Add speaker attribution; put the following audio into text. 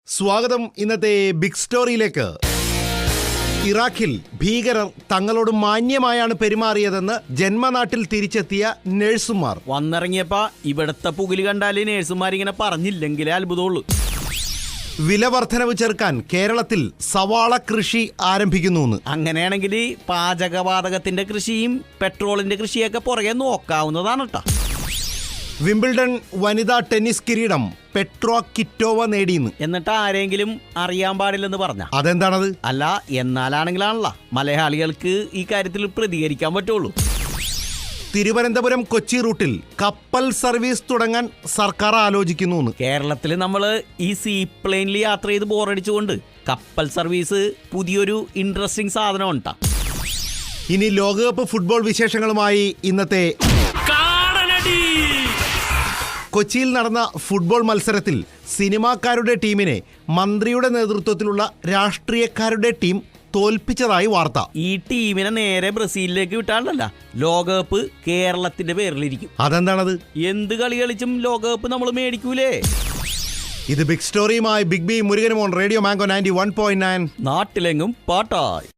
Speaker 1: സ്വാഗതം ഇന്നത്തെ ബിഗ് സ്റ്റോറിയിലേക്ക്. ഇറാഖിൽ ഭീകരർ തങ്ങളോട് മാന്യമായാണ് പെരുമാറിയതെന്ന് ജന്മനാട്ടിൽ തിരിച്ചെത്തിയ നഴ്സുമാർ.
Speaker 2: വന്നിറങ്ങിയപ്പോ ഇവിടത്തെ പുകില് കണ്ടാലേ നഴ്സുമാരിങ്ങനെ പറഞ്ഞില്ലെങ്കിലേ അത്ഭുതമുള്ളൂ.
Speaker 1: വില വർധനവ് ചെറുക്കാൻ കേരളത്തിൽ സവാള കൃഷി ആരംഭിക്കുന്നു.
Speaker 2: അങ്ങനെയാണെങ്കിൽ പാചകവാതകത്തിന്റെ കൃഷിയും പെട്രോളിന്റെ കൃഷിയൊക്കെ പുറകെ നോക്കാവുന്നതാണ് കേട്ടോ.
Speaker 1: വിംബിൾഡൺ വനിതാ ടെന്നീസ് കിരീടം പെട്രോ കിറ്റോവ നേടിയെന്ന്.
Speaker 2: എന്നിട്ട് ആരെങ്കിലും അറിയാൻ പാടില്ലെന്ന് പറഞ്ഞ
Speaker 1: അതെന്താണത്?
Speaker 2: അല്ല, എന്നാലാണെങ്കിലാണല്ലോ മലയാളികൾക്ക് ഈ കാര്യത്തിൽ പ്രതികരിക്കാൻ പറ്റുള്ളൂ.
Speaker 1: തിരുവനന്തപുരം കൊച്ചി റൂട്ടിൽ കപ്പൽ സർവീസ് തുടങ്ങാൻ സർക്കാർ ആലോചിക്കുന്നു.
Speaker 2: കേരളത്തിൽ നമ്മൾ ഈ സീ പ്ലെയിനിൽ യാത്ര ചെയ്ത് ബോറടിച്ചുകൊണ്ട് കപ്പൽ സർവീസ് പുതിയൊരു ഇൻട്രസ്റ്റിംഗ് സാധനം ഉണ്ടാ.
Speaker 1: ഇനി ലോകകപ്പ് ഫുട്ബോൾ വിശേഷങ്ങളുമായി ഇന്നത്തെ കൊച്ചിയിൽ നടന്ന ഫുട്ബോൾ മത്സരത്തിൽ സിനിമാക്കാരുടെ ടീമിനെ മന്ത്രിയുടെ നേതൃത്വത്തിലുള്ള രാഷ്ട്രീയക്കാരുടെ ടീം തോൽപ്പിച്ചതായി വാർത്ത.
Speaker 2: ഈ ടീമിനെ നേരെ ബ്രസീലിലേക്ക് വിട്ടാണ്ടല്ല, ലോകകപ്പ് കേരളത്തിന്റെ പേരിലിരിക്കും.
Speaker 1: അതെന്താണത്?
Speaker 2: എന്ത് കളി കളിച്ചും ലോകകപ്പ് നമ്മൾ മേടിക്കൂലേ.
Speaker 1: ഇത് ബിഗ് സ്റ്റോറിയുമായി ബിഗ് ബി മുരുകനുമോൻ, റേഡിയോ മാംഗോ 91.9.
Speaker 2: നാട്ടിലെങ്ങും പാട്ടായി.